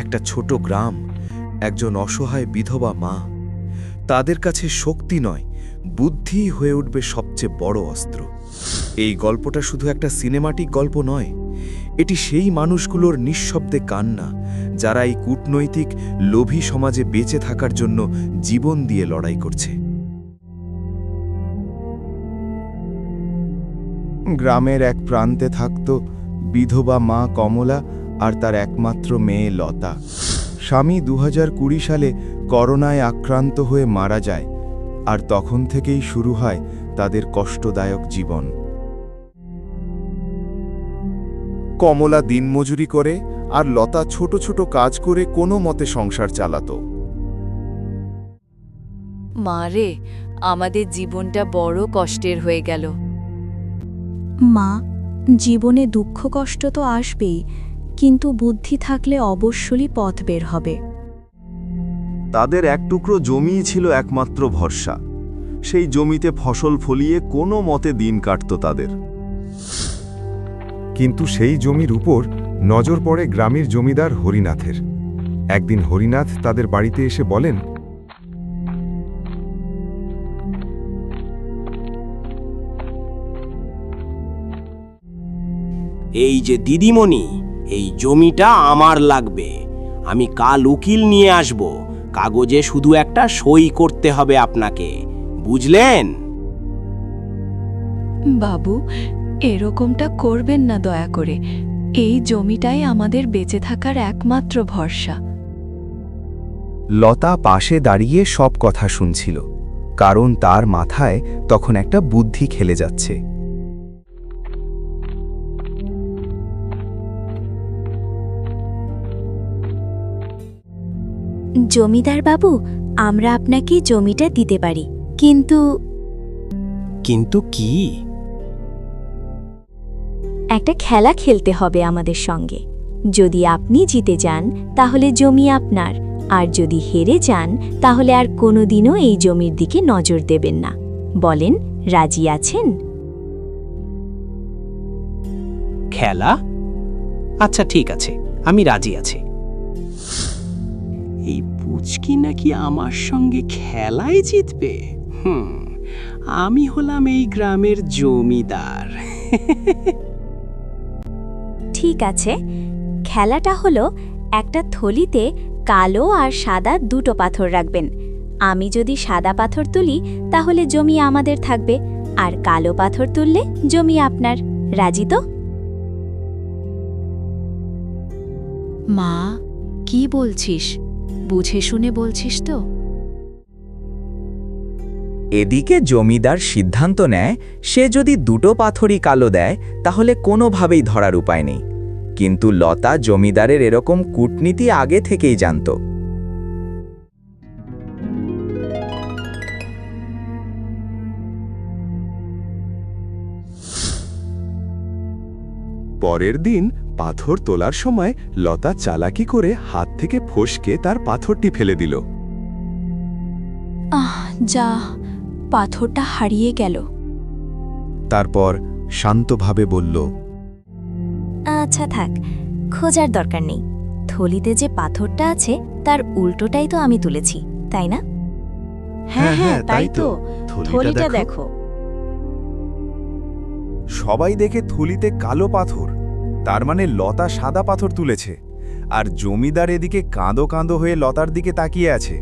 একটা ছোট গ্রাম, একজন অসহায় বিধবা মা। তাদের কাছে শক্তি নয়, বুদ্ধি হয়ে উঠবে সবচেয়ে বড় অস্ত্র। এই গল্পটা শুধু একটা সিনেমাটিক গল্প নয়, এটি সেই মানুষগুলোর নিঃশব্দে কান্না, যারা এই কূটনৈতিক লোভী সমাজে বেঁচে থাকার জন্য জীবন দিয়ে লড়াই করছে। গ্রামের এক প্রান্তে থাকত বিধবা মা কমলা আর তার একমাত্র মেয়ে লতা। স্বামী 2020 সালে করোনায় আক্রান্ত হয়ে মারা যায়, আর তখন থেকেই শুরু হয় তাদের কষ্টদায়ক জীবন। কমলা দিনমজুরি করে আর লতা ছোট ছোট কাজ করে কোনো মতে সংসার চালাতো। মা রে, আমাদের জীবনটা বড় কষ্টের হয়ে গেল। মা, জীবনে দুঃখ কষ্ট তো আসবেই, কিন্তু বুদ্ধি থাকলে অবশ্যই পথ বের হবে। তাদের এক টুকরো জমিই ছিল একমাত্র ভরসা। সেই জমিতে ফসল ফলিয়ে কোনো মতে দিন কাটত তাদের। কিন্তু সেই জমির উপর নজর পড়ে গ্রামের জমিদার হরিনাথের। একদিন হরিনাথ তাদের বাড়িতে এসে বলেন, এই যে দিদিমণি, এই জমিটা আমার লাগবে। আমি কাল উকিল নিয়ে আসব, কাগজে শুধু একটা সই করতে হবে আপনাকে, বুঝলেন? বাবু, এরকমটা করবেন না দয়া করে। এই জমিটাই আমাদের বেঁচে থাকার একমাত্র ভরসা। লতা পাশে দাঁড়িয়ে সব কথা শুনছিল, কারণ তার মাথায় তখন একটা বুদ্ধি খেলে যাচ্ছে। জমিদার বাবু, আমরা আপনাকে জমিটা দিতে পারি, কিন্তু কিন্তু কি? একটা খেলা খেলতে হবে আমাদের সঙ্গে। যদি আপনি জিতে যান তাহলে জমি আপনার, আর যদি হেরে যান তাহলে আর কোনোদিনও এই জমির দিকে নজর দেবেন না। বলেন, রাজি আছেন? খেলা? আচ্ছা ঠিক আছে, আমি রাজি আছি। এই পুচকি নাকি আমার সঙ্গে খেলায় জিতবে? আমি হলাম এই গ্রামের জমিদার। ঠিক আছে, খেলাটা হলো একটা থলিতে কালো আর সাদা দুটো পাথর রাখবেন। আমি যদি সাদা পাথর তুলি তাহলে জমি আমাদের থাকবে, আর কালো পাথর তুললে জমি আপনার। রাজি তো? মা, কি বলছিস? বুঝে শুনে বলছিস তো? এদিকে জমিদার সিদ্ধান্ত নেয়, সে যদি দুটো পাথরই কালো দেয় তাহলে কোনোভাবেই ধরার উপায় নেই। কিন্তু লতা জমিদারের এরকম কূটনীতি আগে থেকেই জানত। পরের দিন পাথর তোলার সময় লতা চালাকি করে হাত থেকে ফসকে তার পাথরটি ফেলে দিল। যা, পাথরটা হারিয়ে গেল। তারপর শান্তভাবে বলল, আচ্ছা থাক, খোঁজার দরকার নেই। থলিতে যে পাথরটা আছে তার উল্টোটাই তো আমি তুলেছি, তাই না? হ্যাঁ হ্যাঁ, তাই তো। থলিটা দেখো। সবাই দেখে থলিতে কালো পাথর, তার মানে লতা সাদা পাথর তুলেছে, আর জমিদার এদিকে কাঁদো কাঁদো হয়ে লতার দিকে তাকিয়ে আছে।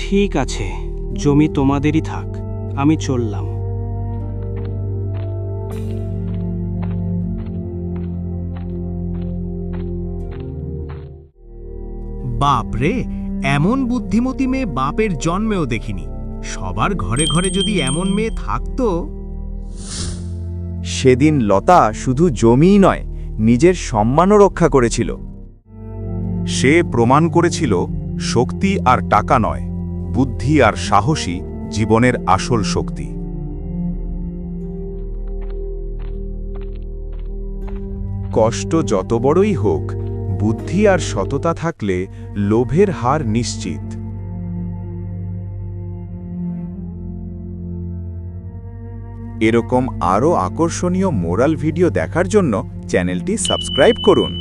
ঠিক আছে, জমি তোমাদেরই থাক, আমি চললাম। বাপ রে, এমন বুদ্ধিমতী মেয়ে বাপের জন্মেও দেখিনি। সবার ঘরে ঘরে যদি এমন মেয়ে থাকতো। সেদিন লতা শুধু জমিই নয়, নিজের সম্মানও রক্ষা করেছিল। সে প্রমাণ করেছিল শক্তি আর টাকা নয়, বুদ্ধি আর সাহসী জীবনের আসল শক্তি। কষ্ট যত বড়ই হোক, বুদ্ধি আর সততা থাকলে লোভের হার নিশ্চিত। এরকম আরও আকর্ষণীয় মোরাল ভিডিও দেখার জন্য চ্যানেলটি সাবস্ক্রাইব করুন।